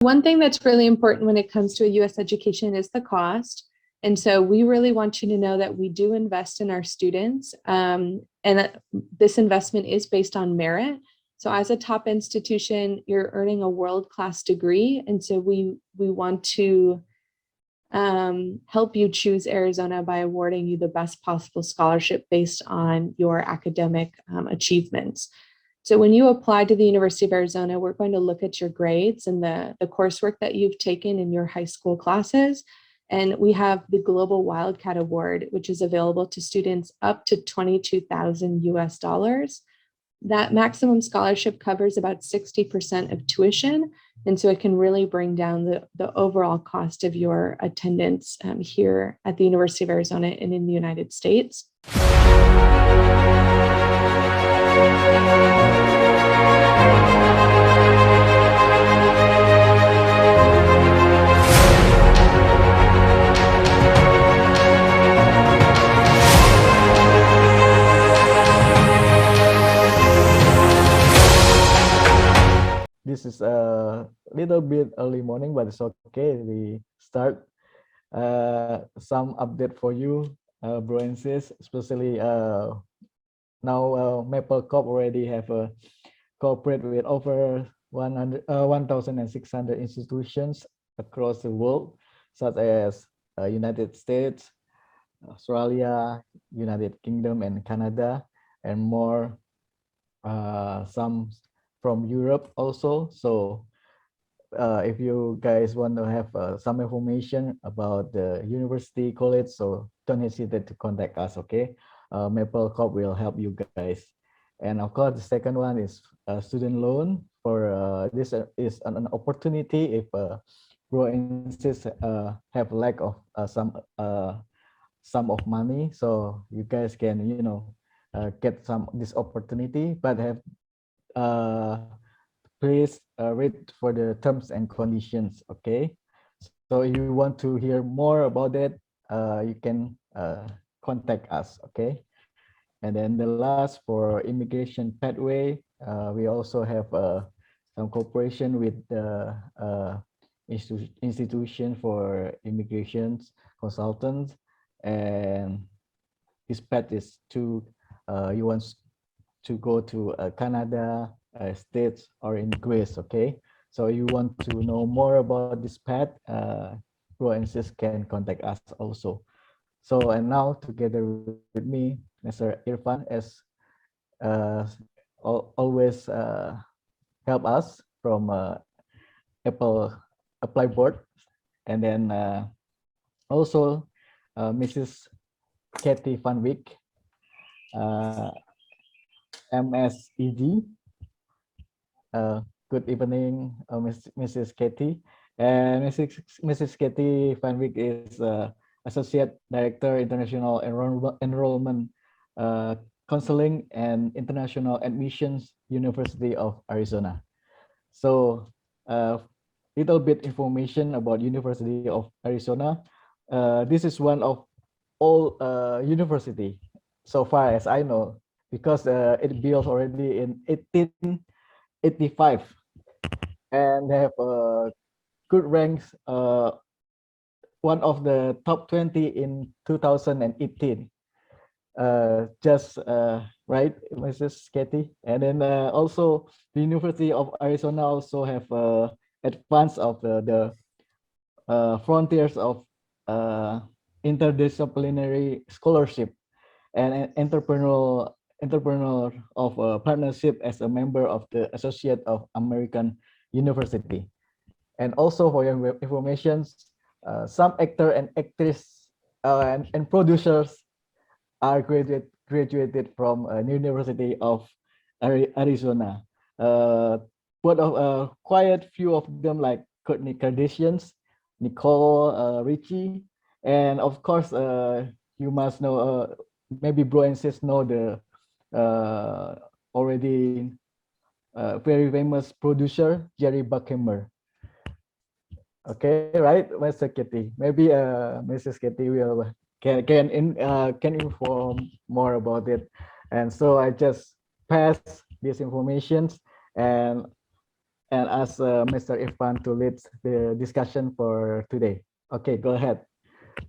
One thing that's really important when it comes to a U.S. education is the cost. And so we really want you to know that we do invest in our students. And this investment is based on merit. So as a top institution, you're earning a world-class degree. And so we want to help you choose Arizona by awarding you the best possible scholarship based on your academic achievements. So when you apply to the University of Arizona, we're going to look at your grades and the coursework that you've taken in your high school classes. And we have the Global Wildcat Award, which is available to students up to $22,000 US. That maximum scholarship covers about 60% of tuition. And so it can really bring down the overall cost of your attendance here at the University of Arizona and in the United States. This is a little bit early morning, but it's okay. We start some update for you, bro and sis, especially now Maple Corp already have a cooperate with over 1,600 institutions across the world, such as United States, Australia, United Kingdom, and Canada, and more. Some from Europe also. So if you guys want to have some information about the university, college, so don't hesitate to contact us, okay? Maple Corp will help you guys. And of course, the second one is a student loan. For this is an opportunity if bro and sis have lack of some sum of money, so you guys can, you know, get this opportunity, but have please read for the terms and conditions, okay? So if you want to hear more about it, you can contact us, okay? And then the last, for immigration pathway, we also have some cooperation with the institution for immigrations consultants, and this path is to you want to go to Canada, States, or in Greece, okay? So you want to know more about this path, bro and sis can contact us also. So, and now together with me, Mr. Irfan, as always help us from Apple Apply Board, and then also Mrs. Kathy Van Wyk, MSED. Good evening, Mrs. Katie. And Mrs. Katie Van Wyk is Associate Director, International Enrollment Counseling and International Admissions, University of Arizona. So, little bit information about University of Arizona. This is one of all university, so far as I know, because it built already in 1885, and they have good ranks, one of the top 20 in 2018. Just right, Mrs. Katie. And then also the University of Arizona also have advanced of the frontiers of interdisciplinary scholarship and entrepreneurial of partnership as a member of the Associate of American University. And also for your information, some actor and actress and producers are graduated from University of Arizona. But quite few of them, like Kourtney Kardashians, Nicole Richie, and of course you must know, maybe bro and sis know the already very famous producer Jerry Bruckheimer. Okay, right, Mr. Kitty. Maybe Mrs. Kitty will can inform more about it. And so I just pass these informations, and and ask Mr. Irfan to lead the discussion for today. Okay, go ahead.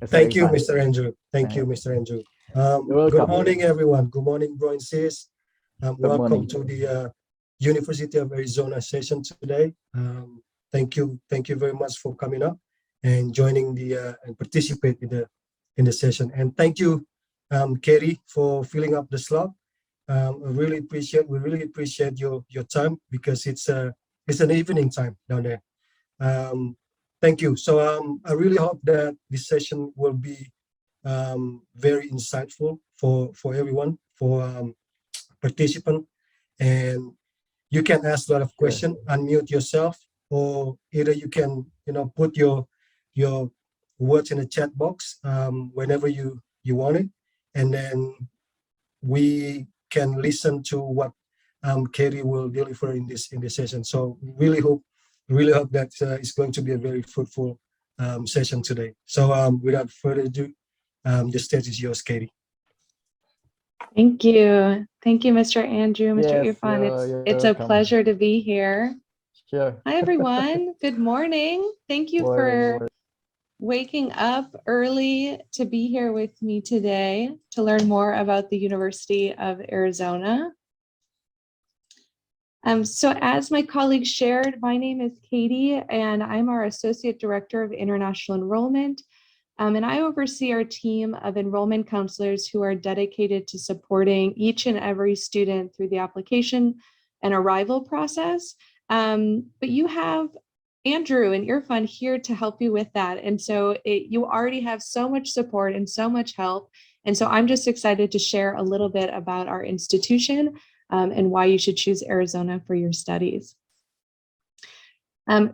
Mr. Thank you, Irfan. Mr. Andrew. Thank you, Mr. Andrew. You're Good welcome. morning, everyone. Good morning, bro and sis. Good Welcome morning. to the University of Arizona session today. Thank you very much for coming up and joining the and participate in the session. And thank you, Kerry, for filling up the slot. We really appreciate your time because it's an evening time down there. Thank you. So I really hope that this session will be very insightful for everyone, for participant, and you can ask a lot of questions, unmute yourself, or either you can put your words in the chat box whenever you want it, and then we can listen to what Kerry will deliver in this session. So really hope that it's going to be a very fruitful session today. So without further ado, the stage is yours, Katie. Thank you. Thank you, Mr. Andrew, Mr. Yes, Irfan. you're It's a welcome. pleasure to be here. Sure. Hi, everyone. Good morning. Thank you for waking up early to be here with me today to learn more about the University of Arizona. So as my colleague shared, my name is Katie, and I'm our Associate Director of International Enrollment. And I oversee our team of enrollment counselors who are dedicated to supporting each and every student through the application and arrival process. But you have Andrew and Irfan here to help you with that. And so you already have so much support and so much help. And so I'm just excited to share a little bit about our institution and why you should choose Arizona for your studies.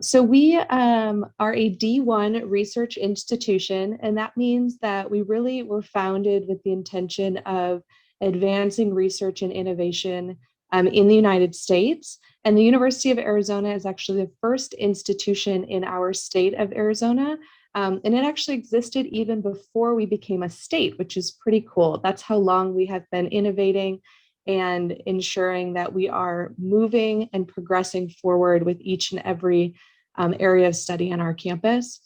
So we are a D1 research institution, and that means that we really were founded with the intention of advancing research and innovation in the United States. And the University of Arizona is actually the first institution in our state of Arizona. And it actually existed even before we became a state, which is pretty cool. That's how long we have been innovating and ensuring that we are moving and progressing forward with each and every area of study on our campus.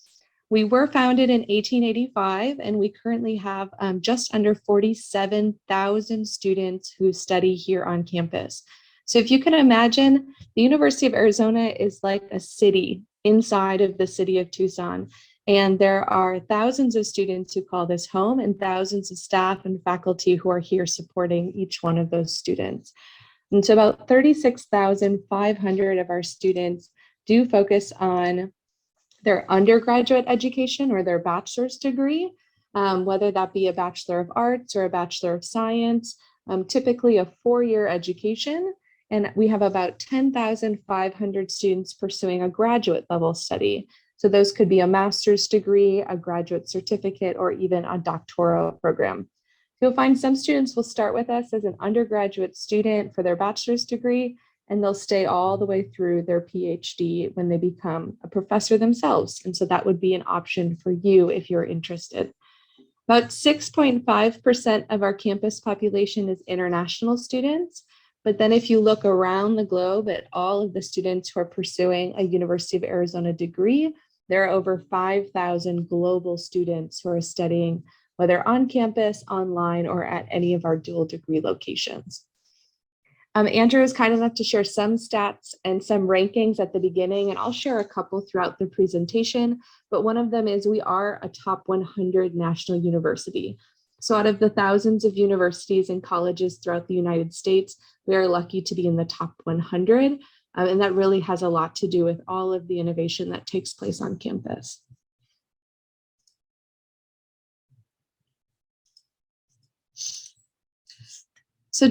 We were founded in 1885, and we currently have just under 47,000 students who study here on campus. So if you can imagine, the University of Arizona is like a city inside of the city of Tucson. And there are thousands of students who call this home and thousands of staff and faculty who are here supporting each one of those students. And so about 36,500 of our students do focus on their undergraduate education or their bachelor's degree, whether that be a Bachelor of Arts or a Bachelor of Science, typically a 4-year education. And we have about 10,500 students pursuing a graduate level study. So those could be a master's degree, a graduate certificate, or even a doctoral program. You'll find some students will start with us as an undergraduate student for their bachelor's degree, and they'll stay all the way through their PhD when they become a professor themselves. And so that would be an option for you if you're interested. About 6.5% of our campus population is international students. But then if you look around the globe at all of the students who are pursuing a University of Arizona degree, there are over 5,000 global students who are studying, whether on campus, online, or at any of our dual degree locations. Andrew is kind enough to share some stats and some rankings at the beginning, and I'll share a couple throughout the presentation, but one of them is we are a top 100 national university. So out of the thousands of universities and colleges throughout the United States, we are lucky to be in the top 100. And that really has a lot to do with all of the innovation that takes place on campus. So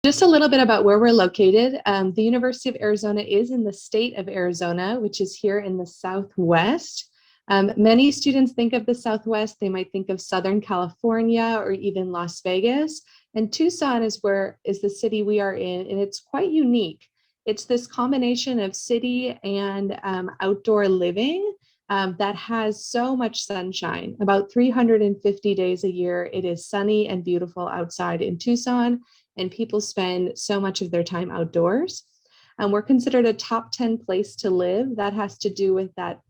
just a little bit about where we're located. The University of Arizona is in the state of Arizona, which is here in the Southwest. Many students think of the Southwest, they might think of Southern California or even Las Vegas. And Tucson is the city we are in, and it's quite unique. It's this combination of city and outdoor living that has so much sunshine. About 350 days a year, it is sunny and beautiful outside in Tucson, and people spend so much of their time outdoors. We're considered a top 10 place to live. That has to do with that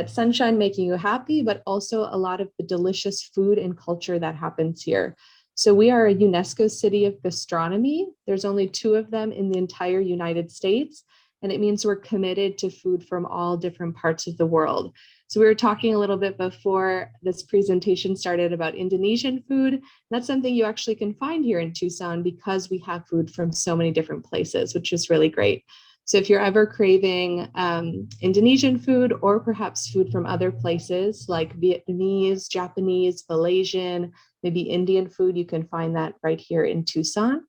sunshine making you happy, but also a lot of the delicious food and culture that happens here. So we are a UNESCO city of gastronomy. There's only 2 of them in the entire United States, and it means we're committed to food from all different parts of the world. So we were talking a little bit before this presentation started about Indonesian food. That's something you actually can find here in Tucson because we have food from so many different places, which is really great. So if you're ever craving Indonesian food or perhaps food from other places like Vietnamese, Japanese, Malaysian, maybe Indian food, you can find that right here in Tucson.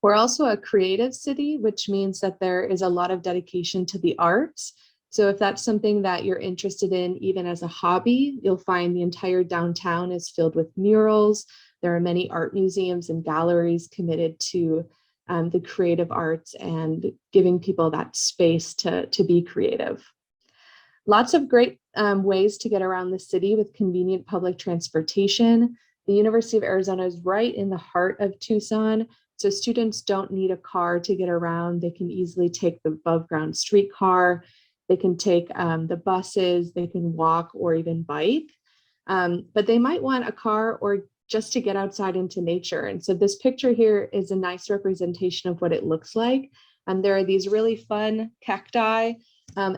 We're also a creative city, which means that there is a lot of dedication to the arts. So if that's something that you're interested in, even as a hobby, you'll find the entire downtown is filled with murals. There are many art museums and galleries committed to the creative arts and giving people that space to be creative. Lots of great ways to get around the city with convenient public transportation. The University of Arizona is right in the heart of Tucson, so students don't need a car to get around. They can easily take the above ground streetcar. They can take the buses, they can walk or even bike, but they might want a car or just to get outside into nature. And so this picture here is a nice representation of what it looks like. And there are these really fun cacti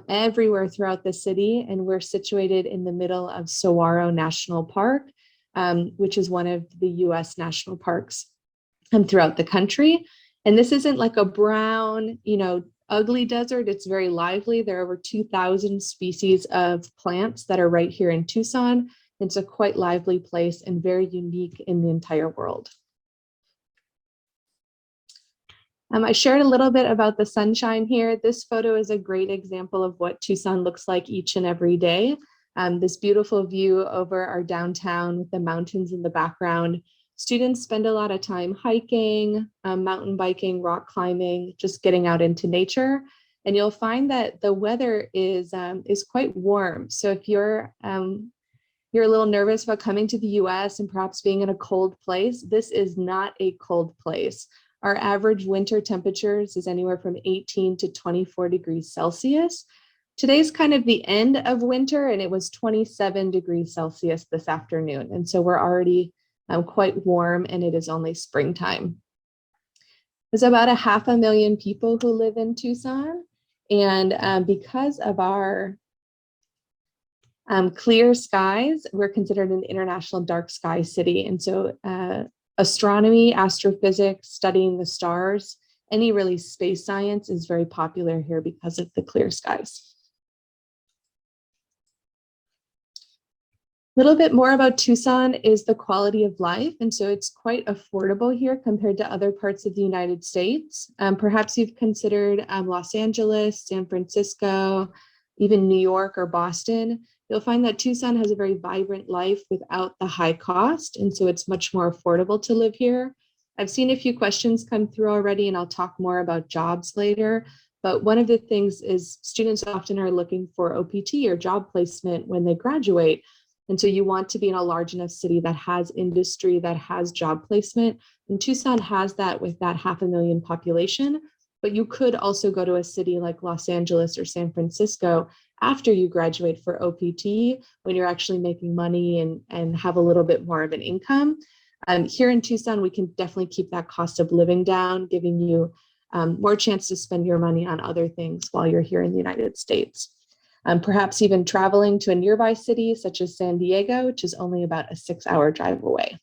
everywhere throughout the city. And we're situated in the middle of Saguaro National Park, which is one of the US national parks throughout the country. And this isn't like a brown, ugly desert. It's very lively. There are over 2,000 species of plants that are right here in Tucson. It's a quite lively place and very unique in the entire world. I shared a little bit about the sunshine here. This photo is a great example of what Tucson looks like each and every day. This beautiful view over our downtown with the mountains in the background. Students spend a lot of time hiking, mountain biking, rock climbing, just getting out into nature. And you'll find that the weather is quite warm. So if you're a little nervous about coming to the US and perhaps being in a cold place, this is not a cold place. Our average winter temperatures is anywhere from 18 to 24 degrees Celsius. Today's kind of the end of winter, and it was 27 degrees Celsius this afternoon. And so we're already quite warm, and it is only springtime. There's about 500,000 people who live in Tucson. And because of our clear skies, we're considered an international dark sky city. And so astronomy, astrophysics, studying the stars, any really space science is very popular here because of the clear skies. A little bit more about Tucson is the quality of life. And so it's quite affordable here compared to other parts of the United States. Perhaps you've considered Los Angeles, San Francisco, even New York or Boston. You'll find that Tucson has a very vibrant life without the high cost. And so it's much more affordable to live here. I've seen a few questions come through already, and I'll talk more about jobs later. But one of the things is students often are looking for OPT or job placement when they graduate. And so you want to be in a large enough city that has industry, that has job placement. And Tucson has that with that 500,000 population. But you could also go to a city like Los Angeles or San Francisco after you graduate for OPT, when you're actually making money and have a little bit more of an income. Here in Tucson, we can definitely keep that cost of living down, giving you more chance to spend your money on other things while you're here in the United States. Perhaps even traveling to a nearby city such as San Diego, which is only about a 6-hour drive away.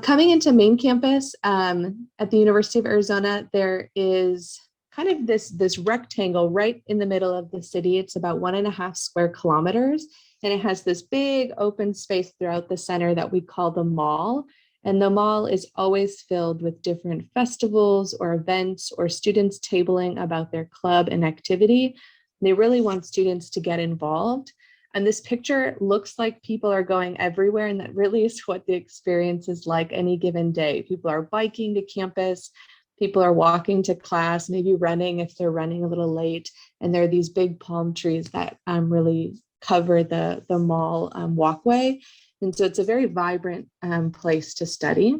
Coming into main campus at the University of Arizona, there is kind of this rectangle right in the middle of the city. It's about 1.5 square kilometers, and it has this big open space throughout the center that we call the mall. And the mall is always filled with different festivals or events or students tabling about their club and activity. They really want students to get involved. And this picture looks like people are going everywhere, and that really is what the experience is like any given day. People are biking to campus, people are walking to class, maybe running if they're running a little late, and there are these big palm trees that really cover the mall walkway. And so it's a very vibrant place to study.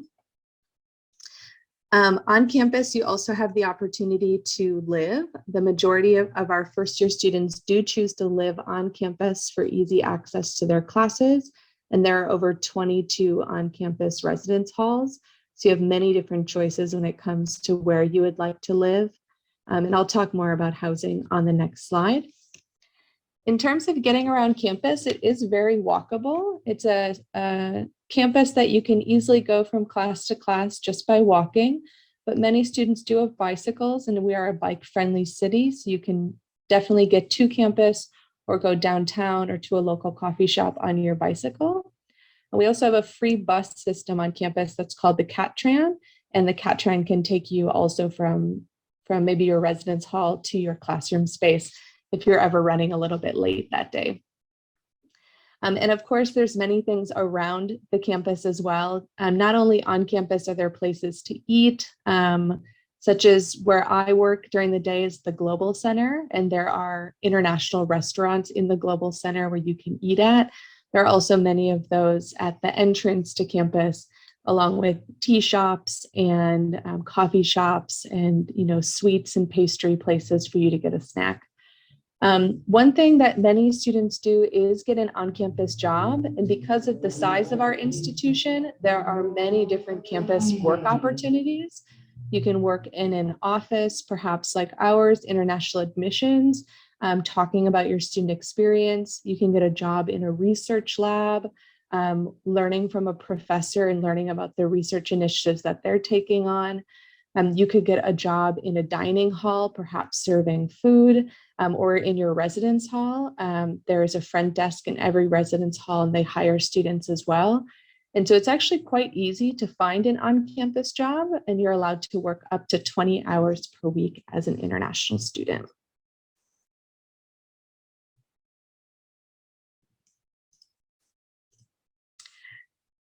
On campus, you also have the opportunity to live. The majority of our first year students do choose to live on campus for easy access to their classes. And there are over 22 on-campus residence halls. So you have many different choices when it comes to where you would like to live. And I'll talk more about housing on the next slide. In terms of getting around campus, it is very walkable. It's a campus that you can easily go from class to class just by walking, but many students do have bicycles, and we are a bike-friendly city, so you can definitely get to campus or go downtown or to a local coffee shop on your bicycle. And we also have a free bus system on campus that's called the Catran, and the Catran can take you also from maybe your residence hall to your classroom space if you're ever running a little bit late that day. And of course, there's many things around the campus as well. Not only on campus are there places to eat, such as where I work during the day is the Global Center, and there are international restaurants in the Global Center where you can eat at. There are also many of those at the entrance to campus, along with tea shops and coffee shops and sweets and pastry places for you to get a snack. One thing that many students do is get an on-campus job, and because of the size of our institution, there are many different campus work opportunities. You can work in an office, perhaps like ours, international admissions, talking about your student experience. You can get a job in a research lab, learning from a professor and learning about the research initiatives that they're taking on. You could get a job in a dining hall, perhaps serving food, or in your residence hall. There is a front desk in every residence hall, and they hire students as well. And so it's actually quite easy to find an on-campus job, and you're allowed to work up to 20 hours per week as an international student.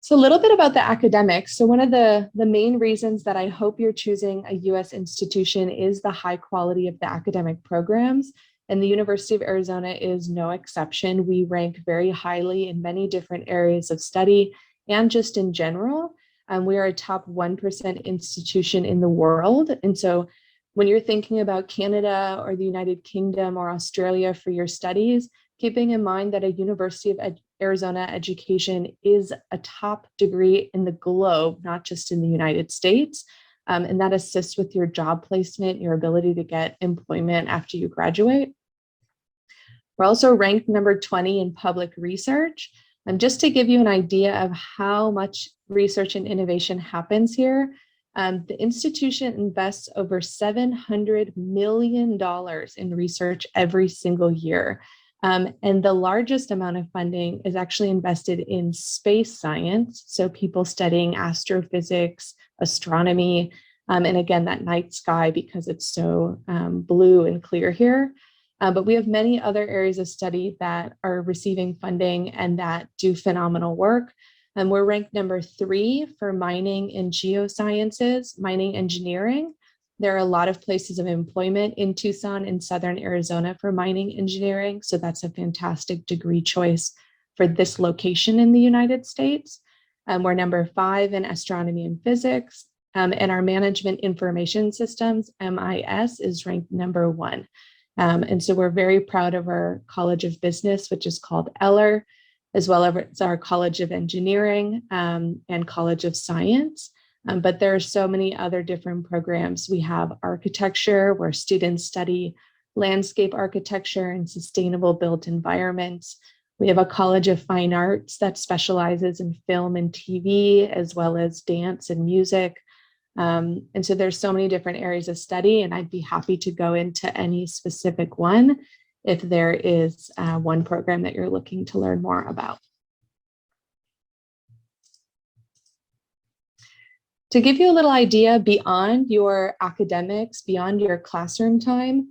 So a little bit about the academics. So one of the main reasons that I hope you're choosing a US institution is the high quality of the academic programs. And the University of Arizona is no exception. We rank very highly in many different areas of study and just in general. We are a top 1% institution in the world. And so when you're thinking about Canada or the United Kingdom or Australia for your studies, keeping in mind that a University of Arizona education is a top degree in the globe, not just in the United States. And that assists with your job placement, your ability to get employment after you graduate. We're also ranked number 20 in public research. And just to give you an idea of how much research and innovation happens here, the institution invests over $700 million in research every single year. And the largest amount of funding is actually invested in space science. So people studying astrophysics, astronomy, and again, that night sky because it's so blue and clear here. But we have many other areas of study that are receiving funding and that do phenomenal work. And we're ranked number 3 for mining and geosciences, mining engineering. There are a lot of places of employment in Tucson and Southern Arizona for mining engineering. So that's a fantastic degree choice for this location in the United States. We're number 5 in astronomy and physics. And our management information systems, MIS, is ranked number 1. And so we're very proud of our College of Business, which is called Eller, as well as our College of Engineering and College of Science. But there are so many other different programs. We have architecture, where students study landscape architecture and sustainable built environments. We have a College of Fine Arts that specializes in film and TV, as well as dance and music. And so there's so many different areas of study, and I'd be happy to go into any specific one if there is one program that you're looking to learn more about. To give you a little idea beyond your academics, beyond your classroom time,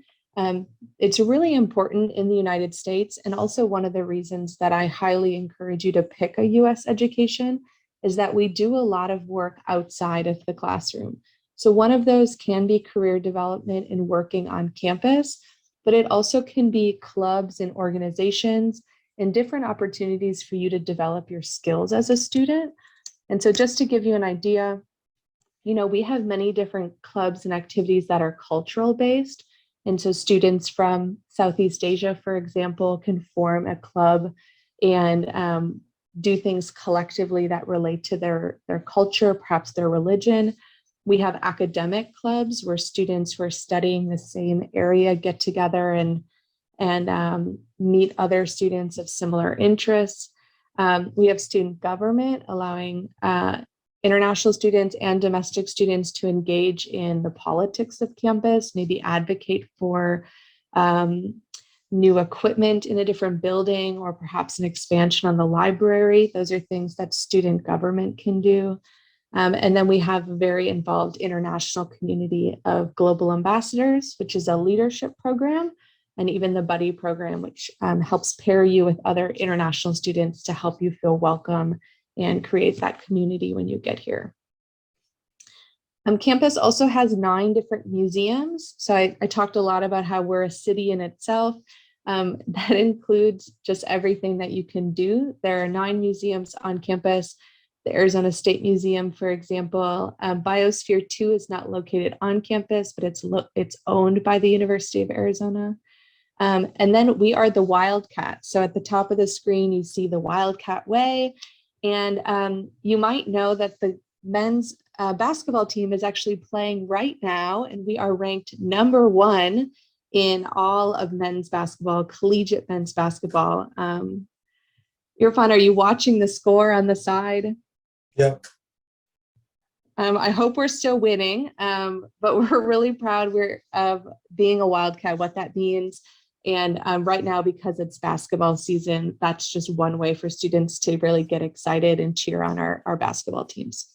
It's really important in the United States, and also one of the reasons that I highly encourage you to pick a US education is that we do a lot of work outside of the classroom. So one of those can be career development and working on campus, but it also can be clubs and organizations and different opportunities for you to develop your skills as a student. And so just to give you an idea, we have many different clubs and activities that are cultural based. And so students from Southeast Asia, for example, can form a club and do things collectively that relate to their culture, perhaps their religion. We have academic clubs where students who are studying the same area get together and meet other students of similar interests. We have student government, allowing international students and domestic students to engage in the politics of campus, maybe advocate for new equipment in a different building, or perhaps an expansion on the library. Those are things that student government can do. And then we have a very involved international community of global ambassadors, which is a leadership program, and even the buddy program, which helps pair you with other international students to help you feel welcome and create that community when you get here. Campus also has 9 different museums. So I talked a lot about how we're a city in itself. That includes just everything that you can do. There are 9 museums on campus. The Arizona State Museum, for example, Biosphere 2 is not located on campus, but it's owned by the University of Arizona. And then we are the Wildcat. So at the top of the screen, you see the Wildcat Way. And you might know that the men's basketball team is actually playing right now, and we are ranked #1 in all of men's basketball, collegiate men's basketball. Irfan, are you watching the score on the side? Yeah. I hope we're still winning, but we're really proud of being a Wildcat, what that means. And right now, because it's basketball season, that's just one way for students to really get excited and cheer on our basketball teams.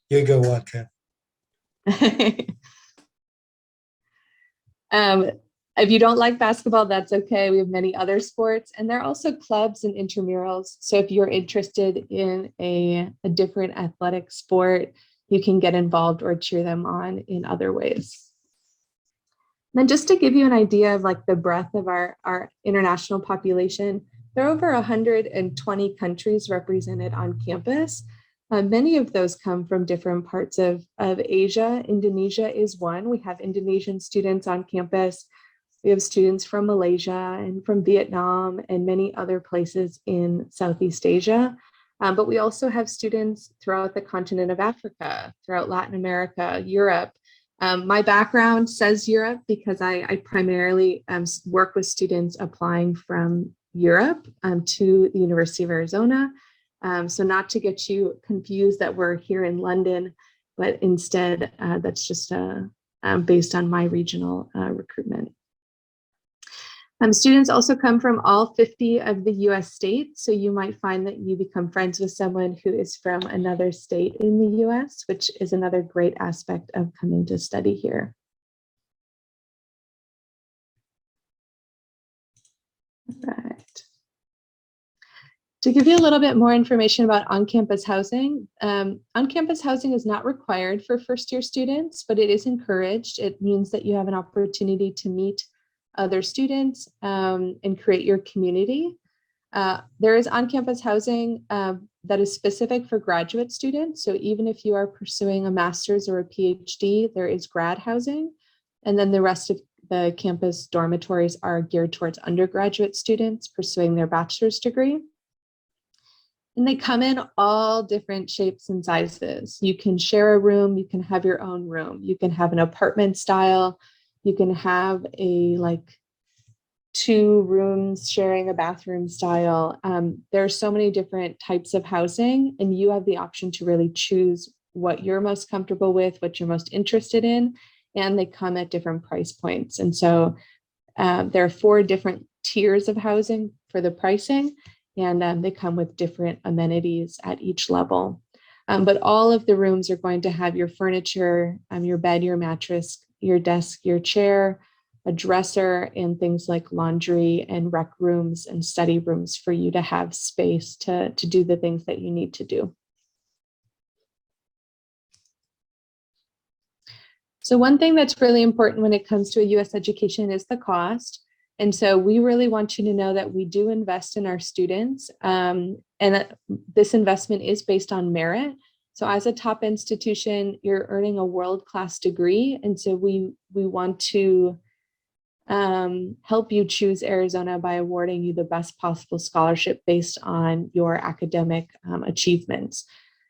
Here you go, Wildcat. If you don't like basketball, that's okay. We have many other sports, and there are also clubs and intramurals. So if you're interested in a different athletic sport, you can get involved or cheer them on in other ways. And then just to give you an idea of like the breadth of our international population, there are over 120 countries represented on campus. Many of those come from different parts of Asia. Indonesia is one. We have Indonesian students on campus. We have students from Malaysia and from Vietnam and many other places in Southeast Asia. But we also have students throughout the continent of Africa, throughout Latin America, Europe. My background says Europe because I primarily work with students applying from Europe to the University of Arizona. So not to get you confused that we're here in London, but instead that's just based on my regional recruitment. Students also come from all 50 of the US states. So you might find that you become friends with someone who is from another state in the US, which is another great aspect of coming to study here. All right. To give you a little bit more information about on-campus housing, on-campus housing is not required for first-year students, but it is encouraged. It means that you have an opportunity to meet other students and create your community. There is on-campus housing that is specific for graduate students. So even if you are pursuing a master's or a PhD, there is grad housing. And then the rest of the campus dormitories are geared towards undergraduate students pursuing their bachelor's degree. And they come in all different shapes and sizes. You can share a room, you can have your own room, you can have an apartment style, you can have a 2 rooms sharing a bathroom style. There are so many different types of housing, and you have the option to really choose what you're most comfortable with, what you're most interested in, and they come at different price points. And so there are 4 different tiers of housing for the pricing, and they come with different amenities at each level. But all of the rooms are going to have your furniture, your bed, your mattress, your desk, your chair, a dresser, and things like laundry and rec rooms and study rooms for you to have space to do the things that you need to do. So one thing that's really important when it comes to a US education is the cost. And so we really want you to know that we do invest in our students. And this investment is based on merit. So as a top institution, you're earning a world-class degree. And so we want to help you choose Arizona by awarding you the best possible scholarship based on your academic achievements.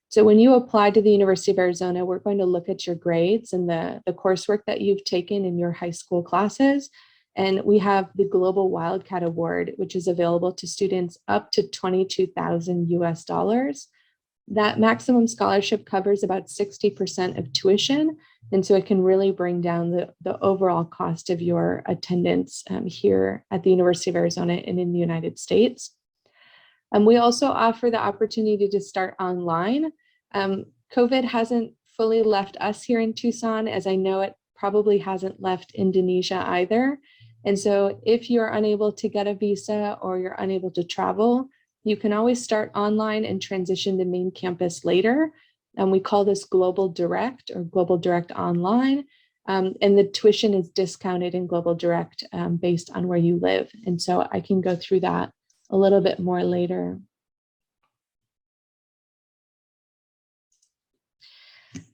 So when you apply to the University of Arizona, we're going to look at your grades and the coursework that you've taken in your high school classes. And we have the Global Wildcat Award, which is available to students up to $22,000 US. That maximum scholarship covers about 60% of tuition. And so it can really bring down the overall cost of your attendance here at the University of Arizona and in the United States. We also offer the opportunity to start online. COVID hasn't fully left us here in Tucson, as I know it probably hasn't left Indonesia either. And so if you're unable to get a visa or you're unable to travel, you can always start online and transition to main campus later. And we call this Global Direct or Global Direct Online. And the tuition is discounted in Global Direct based on where you live. And so I can go through that a little bit more later.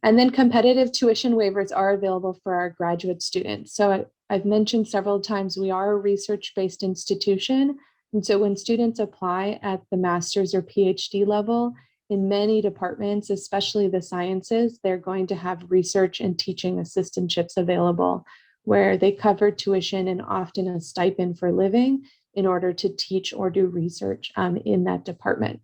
And then competitive tuition waivers are available for our graduate students. So I've mentioned several times, we are a research-based institution. And so when students apply at the master's or PhD level, in many departments, especially the sciences, they're going to have research and teaching assistantships available where they cover tuition and often a stipend for living in order to teach or do research in that department.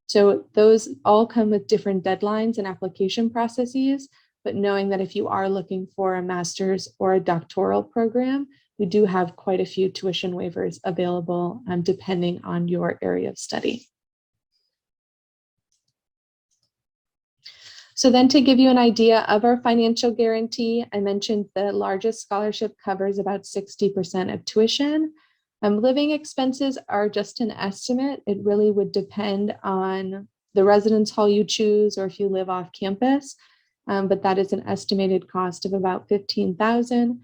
So those all come with different deadlines and application processes, but knowing that if you are looking for a master's or a doctoral program, we do have quite a few tuition waivers available depending on your area of study. So then to give you an idea of our financial guarantee, I mentioned the largest scholarship covers about 60% of tuition. Living expenses are just an estimate. It really would depend on the residence hall you choose or if you live off campus, but that is an estimated cost of about $15,000.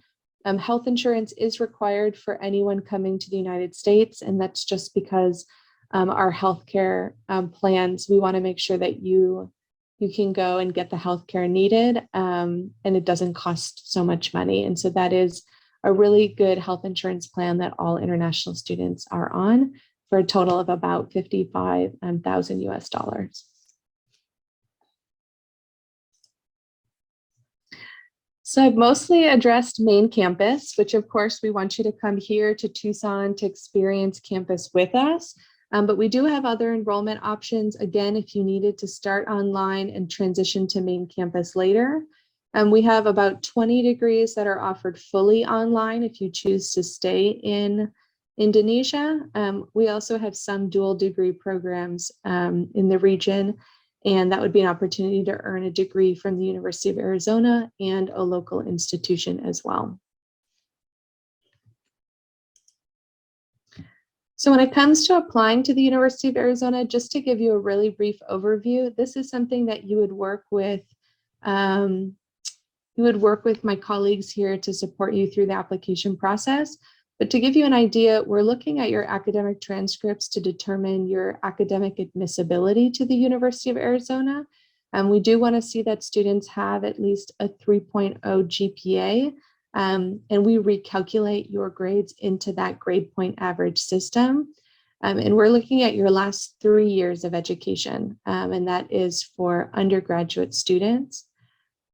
Health insurance is required for anyone coming to the United States, and that's just because our healthcare plans, we want to make sure that you can go and get the healthcare needed, and it doesn't cost so much money. And so that is a really good health insurance plan that all international students are on for a total of about $55,000 US. So I've mostly addressed main campus, which of course we want you to come here to Tucson to experience campus with us. But we do have other enrollment options, again, if you needed to start online and transition to main campus later. We have about 20 degrees that are offered fully online if you choose to stay in Indonesia. We also have some dual degree programs in the region, and that would be an opportunity to earn a degree from the University of Arizona and a local institution as well. So when it comes to applying to the University of Arizona, just to give you a really brief overview, this is something that you would work with my colleagues here to support you through the application process. But to give you an idea, we're looking at your academic transcripts to determine your academic admissibility to the University of Arizona. And we do want to see that students have at least a 3.0 GPA. And we recalculate your grades into that grade point average system. And we're looking at your last 3 years of education, and that is for undergraduate students.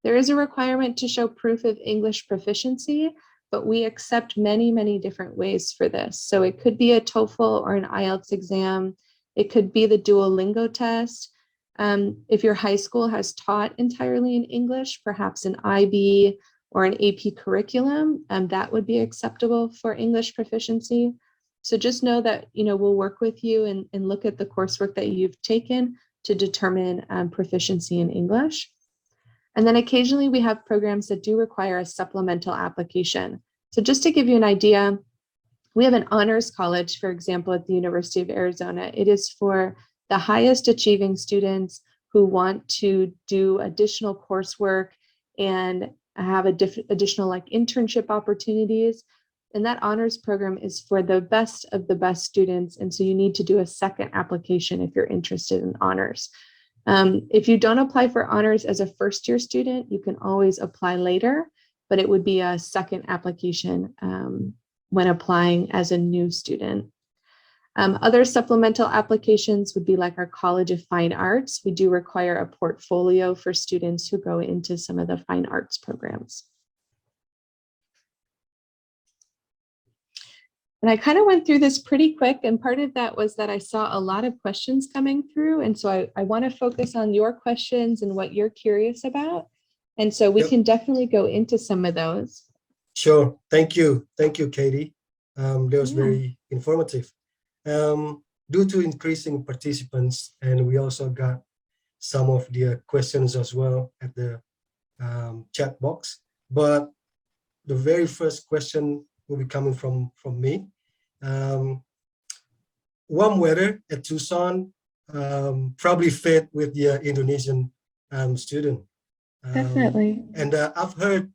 There is a requirement to show proof of English proficiency, but we accept many, many different ways for this. So it could be a TOEFL or an IELTS exam. It could be the Duolingo test. If your high school has taught entirely in English, perhaps an IB or an AP curriculum, that would be acceptable for English proficiency. So just know that, we'll work with you and look at the coursework that you've taken to determine proficiency in English. And then occasionally we have programs that do require a supplemental application. So just to give you an idea, we have an honors college, for example, at the University of Arizona. It is for the highest achieving students who want to do additional coursework and have additional like internship opportunities. And that honors program is for the best of the best students. And so you need to do a second application if you're interested in honors. If you don't apply for honors as a first-year student, you can always apply later, but it would be a second application when applying as a new student. Other supplemental applications would be like our College of Fine Arts. We do require a portfolio for students who go into some of the fine arts programs. And I kind of went through this pretty quick, and part of that was that I saw a lot of questions coming through. And so I want to focus on your questions and what you're curious about. And so we can definitely go into some of those. Sure. Thank you. Thank you, Katie. That was very informative. Due to increasing participants, and we also got some of the questions as well at the chat box. But the very first question will be coming from me. Warm weather at Tucson probably fit with the Indonesian student. Definitely. And I've heard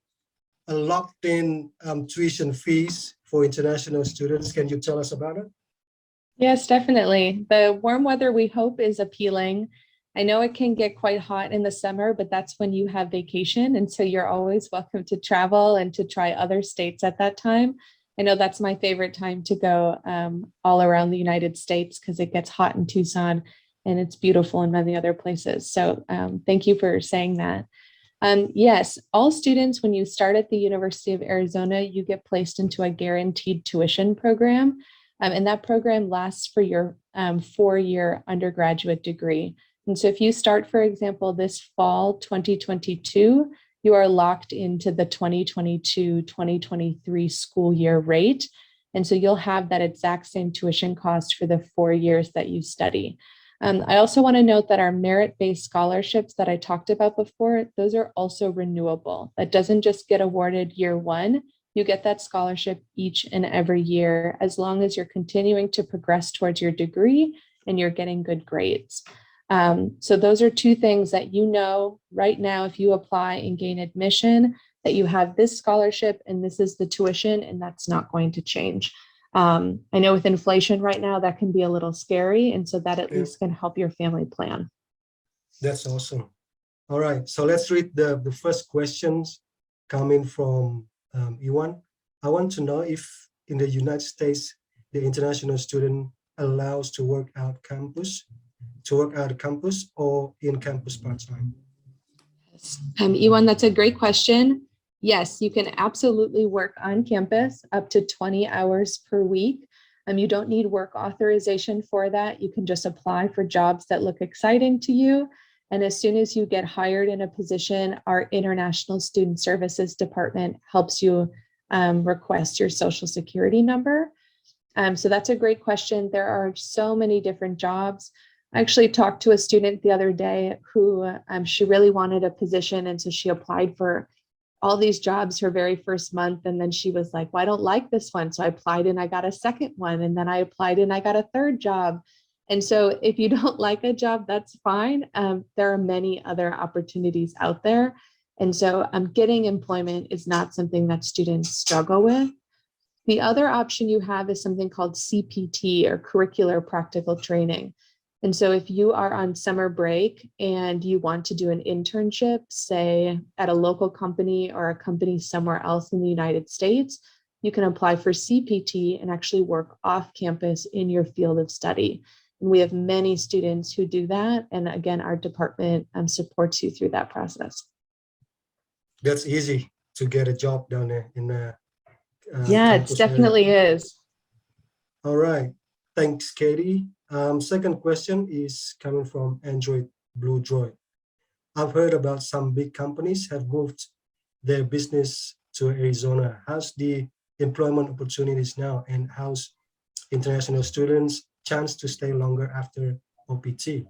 a locked-in tuition fees for international students. Can you tell us about it? Yes, definitely. The warm weather we hope is appealing. I know it can get quite hot in the summer, but that's when you have vacation. And so you're always welcome to travel and to try other states at that time. I know that's my favorite time to go all around the United States because it gets hot in Tucson and it's beautiful in many other places. So thank you for saying that. Yes, all students, when you start at the University of Arizona, you get placed into a guaranteed tuition program. And that program lasts for your 4-year undergraduate degree. And so if you start, for example, this fall 2022, you are locked into the 2022-2023 school year rate. And so you'll have that exact same tuition cost for the 4 years that you study. I also want to note that our merit-based scholarships that I talked about before, those are also renewable. That doesn't just get awarded year one. You get that scholarship each and every year, as long as you're continuing to progress towards your degree and you're getting good grades. So those are two things that you know right now, if you apply and gain admission, that you have this scholarship and this is the tuition, and that's not going to change. I know with inflation right now, that can be a little scary. And so that at least can help your family plan. That's awesome. All right, so let's read the first questions coming from Iwan. I want to know if in the United States, the international student allows to work out campus or in campus part-time. Iwan, that's a great question. Yes, you can absolutely work on campus up to 20 hours per week. You don't need work authorization for that. You can just apply for jobs that look exciting to you. And as soon as you get hired in a position, our International Student Services Department helps you request your Social Security number. So that's a great question. There are so many different jobs. I actually talked to a student the other day who she really wanted a position. And so she applied for all these jobs her very first month. And then she was like, well, I don't like this one. So I applied and I got a second one. And then I applied and I got a third job. And so if you don't like a job, that's fine. There are many other opportunities out there. And so getting employment is not something that students struggle with. The other option you have is something called CPT, or curricular practical training. And so if you are on summer break and you want to do an internship, say at a local company or a company somewhere else in the United States, you can apply for CPT and actually work off campus in your field of study. And we have many students who do that. And again, our department supports you through that process. That's easy to get a job down there in the yeah, it definitely is. All right. Thanks, Katie. Second question is coming from Android Blue Droid. I've heard about some big companies have moved their business to Arizona. How's the employment opportunities now, and how's international students' chance to stay longer after OPT?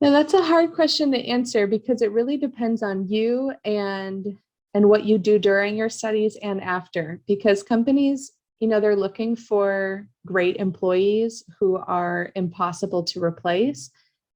Now, that's a hard question to answer because it really depends on you and what you do during your studies and after, because companies, they're looking for great employees who are impossible to replace.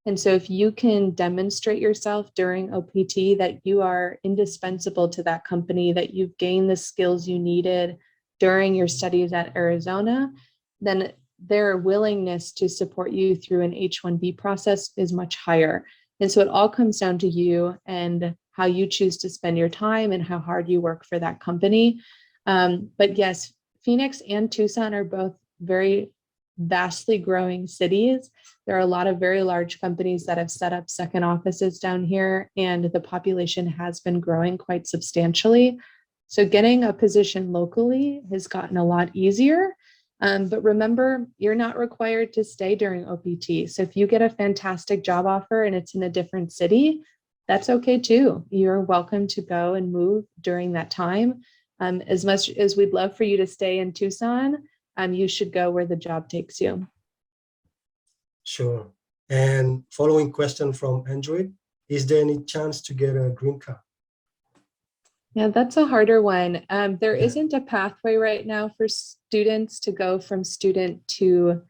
And so if you can demonstrate yourself during OPT that you are indispensable to that company, that you've gained the skills you needed during your studies at Arizona, then their willingness to support you through an H-1B process is much higher. And so it all comes down to you and how you choose to spend your time and how hard you work for that company. But yes, Phoenix and Tucson are both very vastly growing cities. There are a lot of very large companies that have set up second offices down here, and the population has been growing quite substantially. So getting a position locally has gotten a lot easier. But remember, you're not required to stay during OPT. So if you get a fantastic job offer and it's in a different city, that's okay too. You're welcome to go and move during that time. As much as we'd love for you to stay in Tucson, you should go where the job takes you. Sure. And following question from Android, is there any chance to get a green card? Yeah, that's a harder one. There isn't a pathway right now for students to go from student to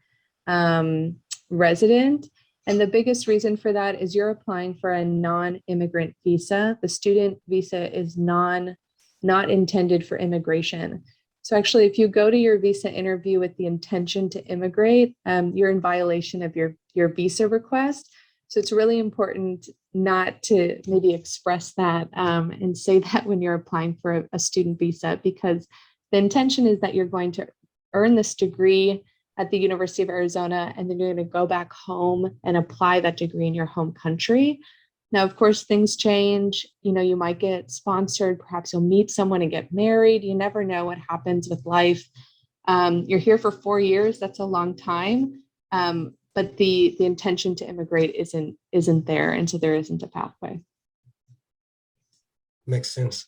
resident. And the biggest reason for that is you're applying for a non-immigrant visa. The student visa is not intended for immigration. So actually, if you go to your visa interview with the intention to immigrate, you're in violation of your visa request. So it's really important not to maybe express that and say that when you're applying for a student visa, because the intention is that you're going to earn this degree at the University of Arizona, and then you're going to go back home and apply that degree in your home country. Now, of course, things change. You might get sponsored. Perhaps you'll meet someone and get married. You never know what happens with life. You're here for 4 years. That's a long time. But the intention to immigrate isn't there. And so there isn't a pathway. Makes sense.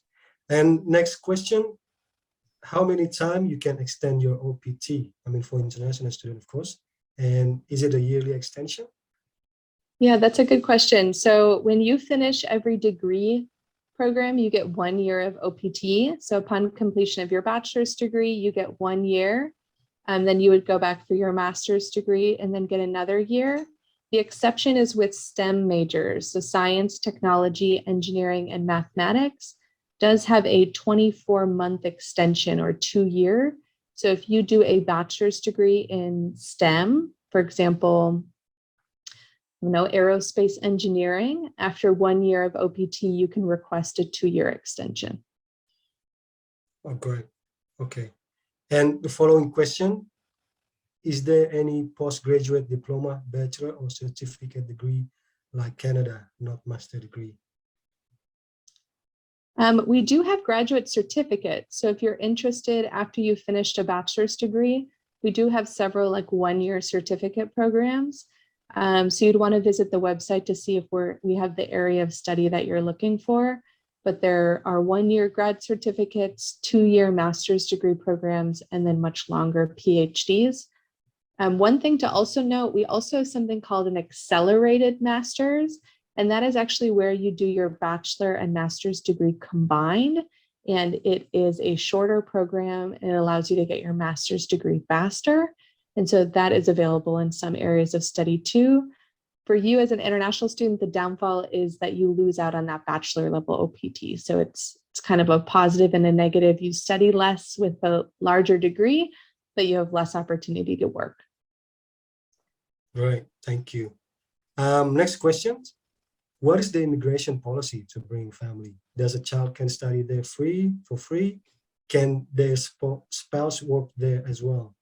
And next question, how many times you can extend your OPT? I mean, for international student, of course. And is it a yearly extension? Yeah, that's a good question. So when you finish every degree program, you get 1 year of OPT. So upon completion of your bachelor's degree, you get 1 year. And then you would go back for your master's degree and then get another year. The exception is with STEM majors. So science, technology, engineering, and mathematics does have a 24-month extension or 2 year. So if you do a bachelor's degree in STEM, for example, aerospace engineering, after 1 year of OPT, you can request a 2-year extension. Oh, great. Okay. And the following question, is there any postgraduate diploma, bachelor, or certificate degree like Canada, not master degree? We do have graduate certificates. So if you're interested after you finished a bachelor's degree, we do have several 1 year certificate programs. So you'd want to visit the website to see if we have the area of study that you're looking for. But there are 1 year grad certificates, 2 year master's degree programs, and then much longer PhDs. One thing to also note, we also have something called an accelerated master's, and that is actually where you do your bachelor and master's degree combined. And it is a shorter program, and it allows you to get your master's degree faster. And so that is available in some areas of study too. For you as an international student, the downfall is that you lose out on that bachelor level OPT. So it's kind of a positive and a negative. You study less with a larger degree, but you have less opportunity to work. Right, thank you. Next question. What is the immigration policy to bring family? Does a child can study there for free? Can their spouse work there as well?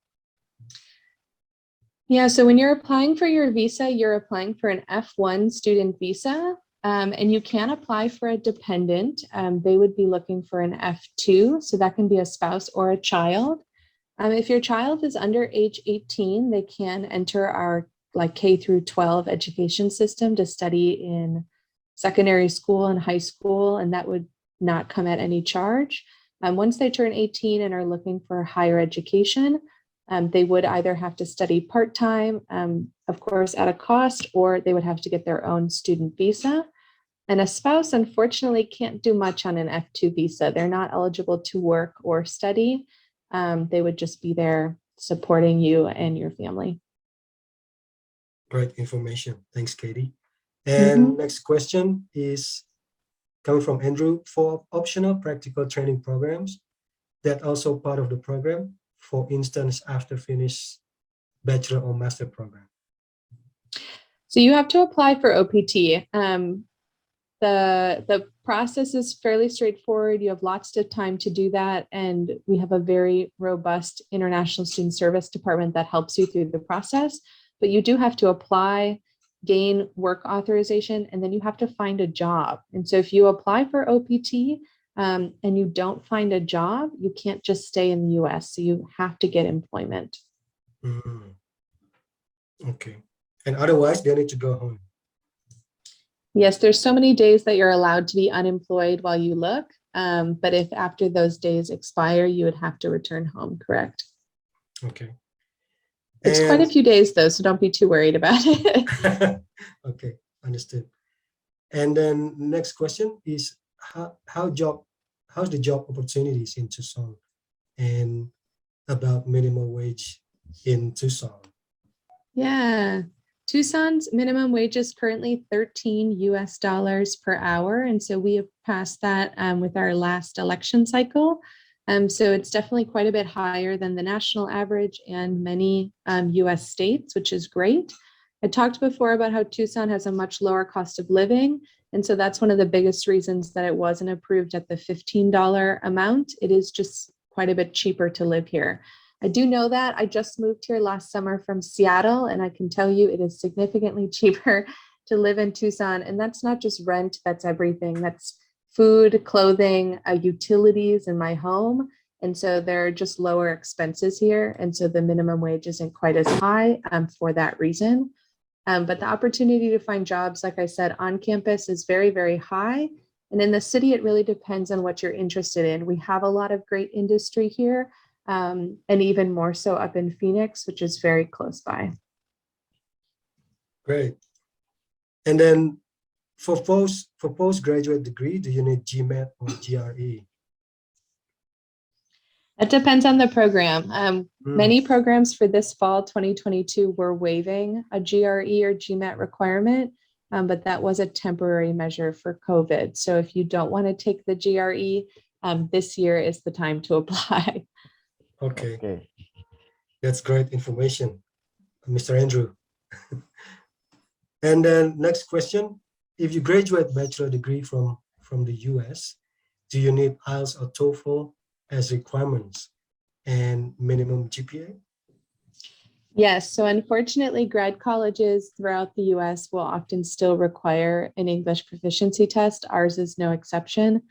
Yeah, so when you're applying for your visa, you're applying for an F1 student visa, and you can apply for a dependent. They would be looking for an F2, so that can be a spouse or a child. If your child is under age 18, they can enter our K through 12 education system to study in secondary school and high school, and that would not come at any charge. Once they turn 18 and are looking for higher education, they would either have to study part-time, of course, at a cost, or they would have to get their own student visa. And a spouse, unfortunately, can't do much on an F2 visa. They're not eligible to work or study. They would just be there supporting you and your family. Great information. Thanks, Katie. And next question is coming from Andrew. For optional practical training programs that also part of the program, for instance, after finish bachelor or master program. So you have to apply for OPT. The process is fairly straightforward. You have lots of time to do that. And we have a very robust international student service department that helps you through the process. But you do have to apply, gain work authorization, and then you have to find a job. And so if you apply for OPT and you don't find a job, you can't just stay in the US. So you have to get employment. Okay. And otherwise, they need to go home. Yes, there's so many days that you're allowed to be unemployed while you look. But if after those days expire, you would have to return home, correct? Okay. It's quite a few days though, so don't be too worried about it. Okay, understood. And then next question is how's the job opportunities in Tucson and about minimum wage in Tucson? Yeah. Tucson's minimum wage is currently $13 per hour. And so we have passed that with our last election cycle. So it's definitely quite a bit higher than the national average and many US states, which is great. I talked before about how Tucson has a much lower cost of living. And so that's one of the biggest reasons that it wasn't approved at the $15 amount. It is just quite a bit cheaper to live here. I do know that. I just moved here last summer from Seattle, and I can tell you it is significantly cheaper to live in Tucson. And that's not just rent, that's everything. That's food, clothing, utilities in my home. And so there are just lower expenses here. And so the minimum wage isn't quite as high for that reason. But the opportunity to find jobs, like I said, on campus is very, very high. And in the city, it really depends on what you're interested in. We have a lot of great industry here. And even more so up in Phoenix, which is very close by. Great. And then for postgraduate degree, do you need GMAT or GRE? It depends on the program. Many programs for this fall 2022 were waiving a GRE or GMAT requirement, but that was a temporary measure for COVID. So if you don't want to take the GRE, this year is the time to apply. Okay. That's great information, Mr. Andrew. And then next question, if you graduate bachelor degree from the US, do you need IELTS or TOEFL as requirements and minimum GPA? Yes, so unfortunately, grad colleges throughout the US will often still require an English proficiency test. Ours is no exception.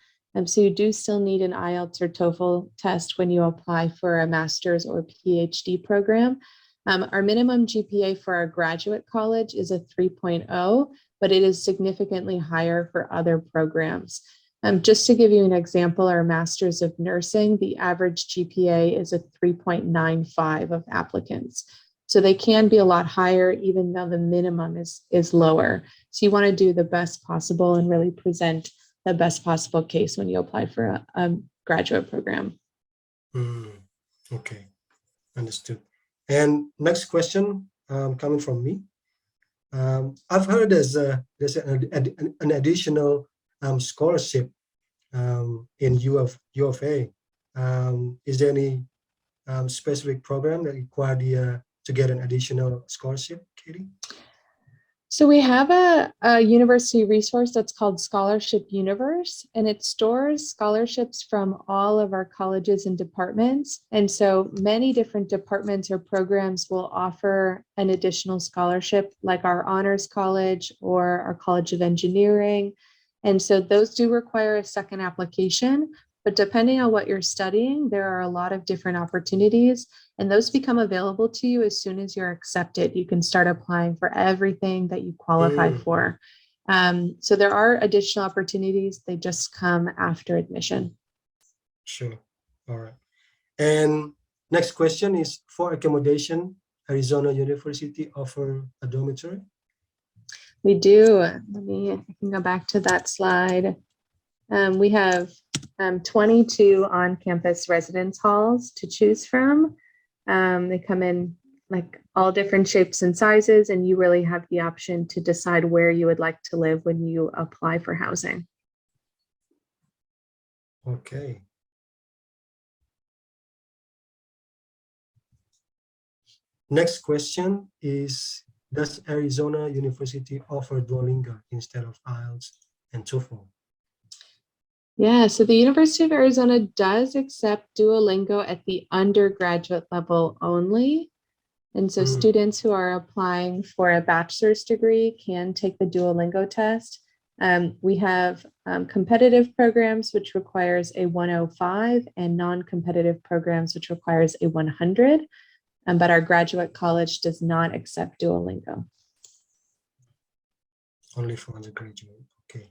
So you do still need an IELTS or TOEFL test when you apply for a master's or PhD program. Our minimum GPA for our graduate college is a 3.0, but it is significantly higher for other programs. Just to give you an example, our Masters of Nursing, the average GPA is a 3.95 of applicants. So they can be a lot higher, even though the minimum is lower. So you want to do the best possible and really present the best possible case when you apply for a graduate program. Okay, understood. And next question coming from me. I've heard there's an additional scholarship in U of A. Is there any specific program that require to get an additional scholarship, Katie? So we have a university resource that's called Scholarship Universe, and it stores scholarships from all of our colleges and departments. And so many different departments or programs will offer an additional scholarship, like our honors college or our College of Engineering. And so those do require a second application, but depending on what you're studying, there are a lot of different opportunities, and those become available to you as soon as you're accepted. You can start applying for everything that you qualify for. So there are additional opportunities. They just come after admission. Sure. All right. And next question is, for accommodation, Arizona University offer a dormitory? We do. I can go back to that slide. We have 22 on-campus residence halls to choose from. They come in like all different shapes and sizes, and you really have the option to decide where you would like to live when you apply for housing. Okay. Next question is, does Arizona University offer Duolingo instead of IELTS and TOEFL? Yeah, so the University of Arizona does accept Duolingo at the undergraduate level only. And so students who are applying for a bachelor's degree can take the Duolingo test. We have competitive programs, which requires a 105, and non-competitive programs, which requires a 100. But our graduate college does not accept Duolingo. Only for undergraduate, okay.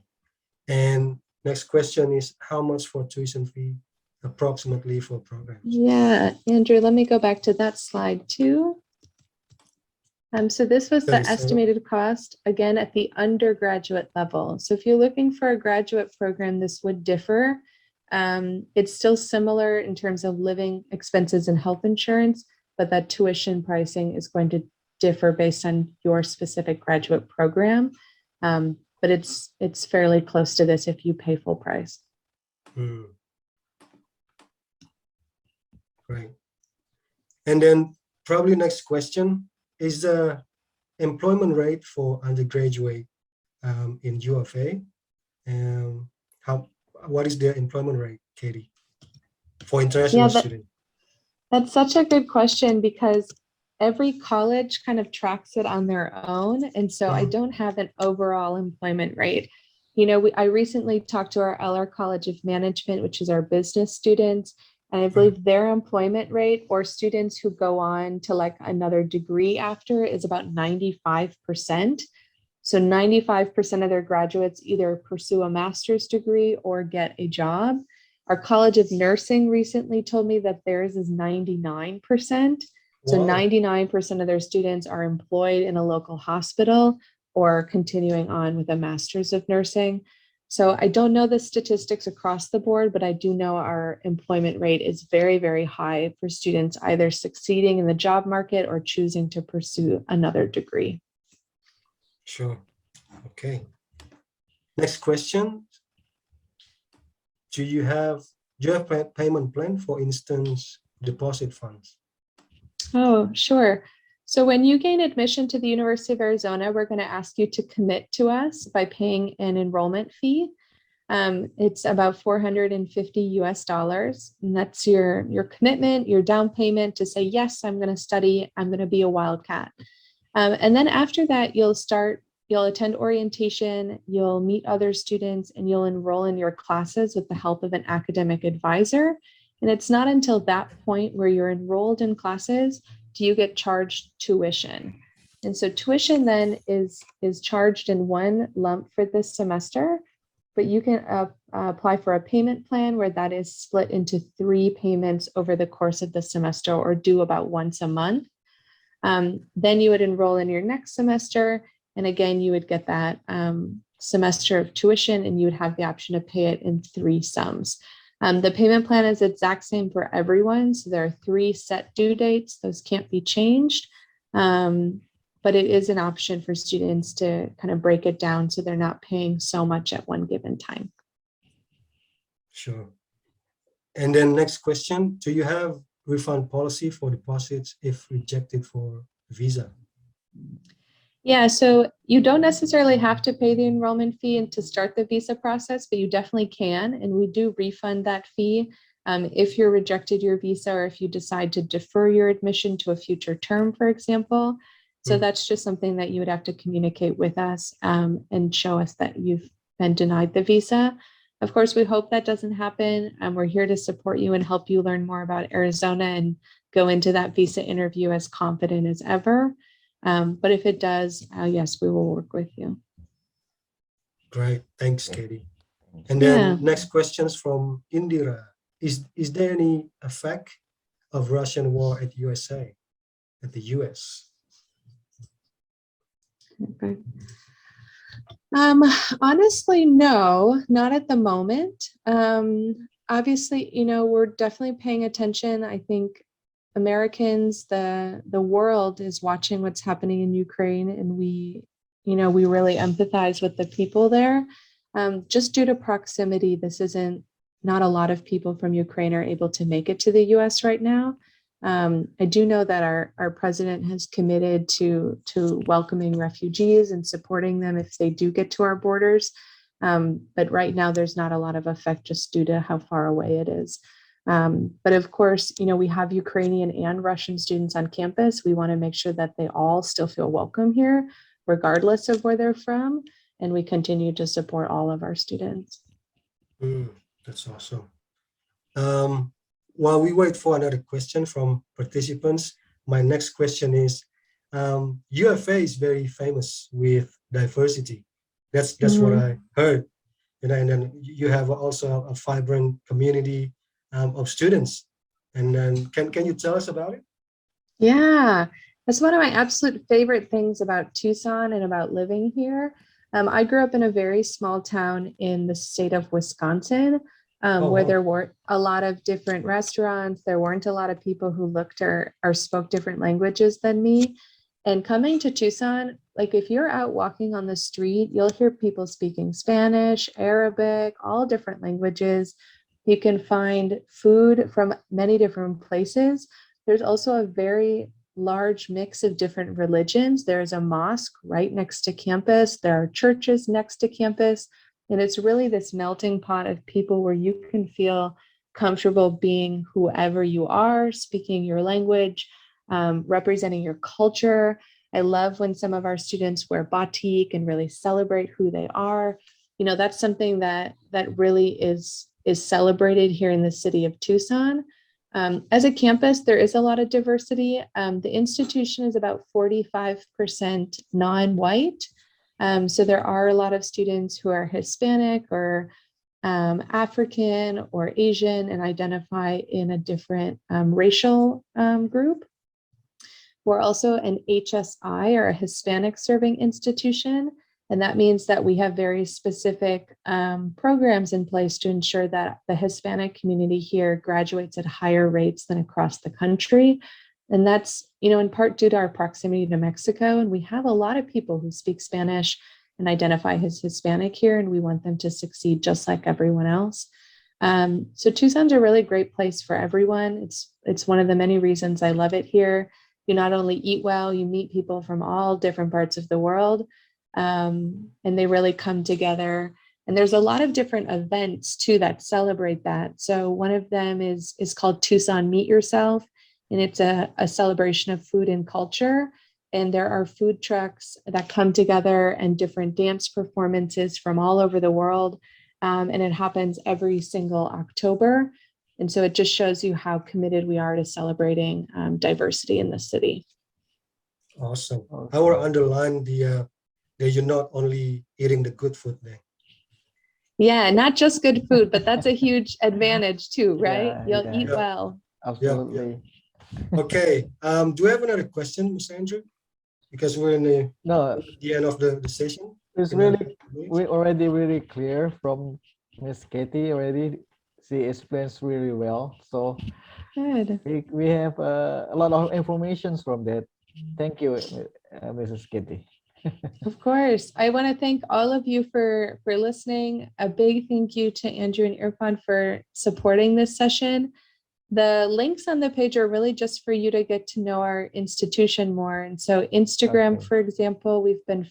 And next question is, how much for tuition fee approximately for programs? Yeah, Andrew, let me go back to that slide too. So this was the estimated cost, again, at the undergraduate level. So if you're looking for a graduate program, this would differ. It's still similar in terms of living expenses and health insurance, but that tuition pricing is going to differ based on your specific graduate program. But it's fairly close to this if you pay full price. Great. And then probably next question is the employment rate for undergraduate in UFA. What is the employment rate, Katie, for international students? That's such a good question, because every college kind of tracks it on their own. And so I don't have an overall employment rate. You know, I recently talked to our Eller College of Management, which is our business students. And I believe their employment rate, or students who go on to like another degree after, is about 95%. So 95% of their graduates either pursue a master's degree or get a job. Our College of Nursing recently told me that theirs is 99%. So 99% of their students are employed in a local hospital or continuing on with a master's of nursing. So I don't know the statistics across the board, but I do know our employment rate is very, very high for students either succeeding in the job market or choosing to pursue another degree. Sure. Okay. Next question. Do you have a payment plan, for instance, deposit funds? Oh, sure. So when you gain admission to the University of Arizona, we're going to ask you to commit to us by paying an enrollment fee. It's about $450 US, and that's your commitment, your down payment to say, yes, I'm going to study, I'm going to be a wildcat. And then after that, you'll attend orientation, you'll meet other students, and you'll enroll in your classes with the help of an academic advisor. And it's not until that point where you're enrolled in classes do you get charged tuition. And so tuition then is charged in one lump for this semester, but you can apply for a payment plan where that is split into 3 payments over the course of the semester, or due about once a month. Then you would enroll in your next semester, and again, you would get that semester of tuition, and you would have the option to pay it in 3 sums. The payment plan is exact same for everyone. So there are 3 set due dates. Those can't be changed. But it is an option for students to kind of break it down so they're not paying so much at one given time. Sure. And then next question, do you have refund policy for deposits if rejected for visa? Yeah, so you don't necessarily have to pay the enrollment fee and to start the visa process, but you definitely can. And we do refund that fee if you're rejected your visa, or if you decide to defer your admission to a future term, for example. So that's just something that you would have to communicate with us and show us that you've been denied the visa. Of course, we hope that doesn't happen. We're here to support you and help you learn more about Arizona and go into that visa interview as confident as ever. But if it does, yes, we will work with you. Great. Thanks, Katie. And then next questions from Indira. Is there any effect of Russian war at the US? Okay. Um, Honestly, no, not at the moment. Obviously, we're definitely paying attention. I think Americans, the world is watching what's happening in Ukraine, and we really empathize with the people there. Just due to proximity, this isn't not a lot of people from Ukraine are able to make it to the US right now. I do know that our president has committed to welcoming refugees and supporting them if they do get to our borders. But right now, there's not a lot of effect just due to how far away it is. But of course, we have Ukrainian and Russian students on campus. We want to make sure that they all still feel welcome here, regardless of where they're from. And we continue to support all of our students. That's awesome. While we wait for another question from participants, my next question is, UFA is very famous with diversity. That's what I heard. And then you have also a vibrant community of students. And then can you tell us about it? Yeah, that's one of my absolute favorite things about Tucson and about living here. I grew up in a very small town in the state of Wisconsin, where there were a lot of different restaurants. There weren't a lot of people who looked or spoke different languages than me. And coming to Tucson, like if you're out walking on the street, you'll hear people speaking Spanish, Arabic, all different languages. You can find food from many different places. There's also a very large mix of different religions. There's a mosque right next to campus. There are churches next to campus. And it's really this melting pot of people where you can feel comfortable being whoever you are, speaking your language, representing your culture. I love when some of our students wear batik and really celebrate who they are. That's something that really is celebrated here in the city of Tucson. As a campus, there is a lot of diversity. The institution is about 45% non-white. So there are a lot of students who are Hispanic or African or Asian and identify in a different racial group. We're also an HSI, or a Hispanic serving institution. And that means that we have very specific programs in place to ensure that the Hispanic community here graduates at higher rates than across the country. And that's, in part due to our proximity to Mexico. And we have a lot of people who speak Spanish and identify as Hispanic here, and we want them to succeed just like everyone else. So Tucson's a really great place for everyone. It's one of the many reasons I love it here. You not only eat well, you meet people from all different parts of the world, and they really come together. And there's a lot of different events too that celebrate that. So one of them is called Tucson Meet Yourself, and it's a celebration of food and culture. And there are food trucks that come together and different dance performances from all over the world. And it happens every single October. And so it just shows you how committed we are to celebrating diversity in the city. Awesome. I will underline that you're not only eating the good food there. Yeah, not just good food, but that's a huge advantage too, right? Yeah, You'll eat well. Absolutely. Okay. Do we have another question, Mr. Andrew? Because we're in the end of the session. It's we already really clear from Miss Katie already. She explains really well. So Good. we have a lot of information from that. Thank you, Mrs. Katie. Of course. I want to thank all of you for listening. A big thank you to Andrew and Irfan for supporting this session. The links on the page are really just for you to get to know our institution more. And so Instagram, for example, we've been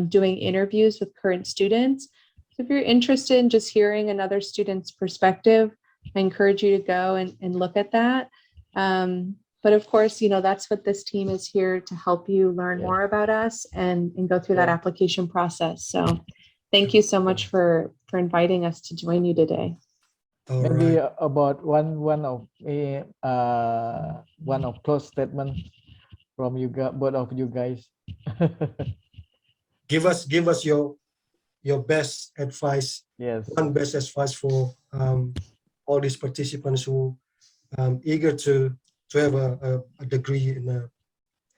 doing interviews with current students. So if you're interested in just hearing another student's perspective, I encourage you to go and look at that. But of course, that's what this team is here to help you learn more about us and go through that application process. So thank you so much for inviting us to join you today. Maybe about one of close statement from you both of you guys. Give us your best advice. Yes. One best advice for all these participants who eager to have a degree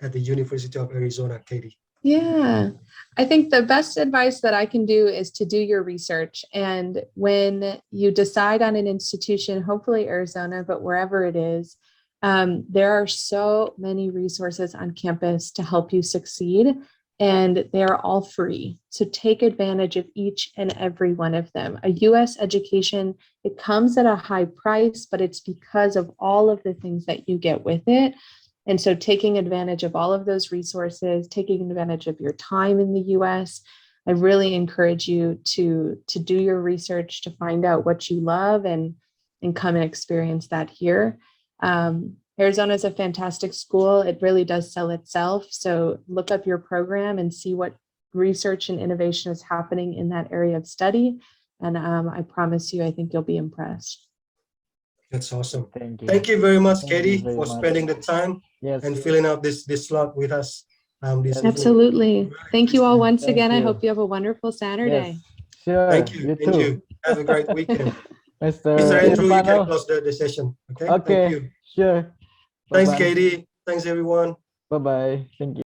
at the University of Arizona, Katie. Yeah, I think the best advice that I can do is to do your research. And when you decide on an institution, hopefully Arizona, but wherever it is, there are so many resources on campus to help you succeed, and they are all free. So take advantage of each and every one of them. A US education, it comes at a high price, but it's because of all of the things that you get with it. And so taking advantage of all of those resources, taking advantage of your time in the US, I really encourage you to do your research, to find out what you love and come and experience that here. Arizona is a fantastic school. It really does sell itself. So look up your program and see what research and innovation is happening in that area of study. And I promise you, I think you'll be impressed. That's awesome. Thank you. Thank you very much, Thank you Katie, very for much. spending the time Yes. and filling out this slot with us. This evening. Absolutely. Really Thank you all appreciate it. once Thank again. I you. hope you have a wonderful Saturday. Yes. Sure. Thank you. You And too. you have a great weekend. Mr. Mr. Andrew, you can Irfano. close the session. Okay. Thank Okay. you. Sure. Thanks, Bye-bye. Katie. Thanks, everyone. Bye-bye. Thank you.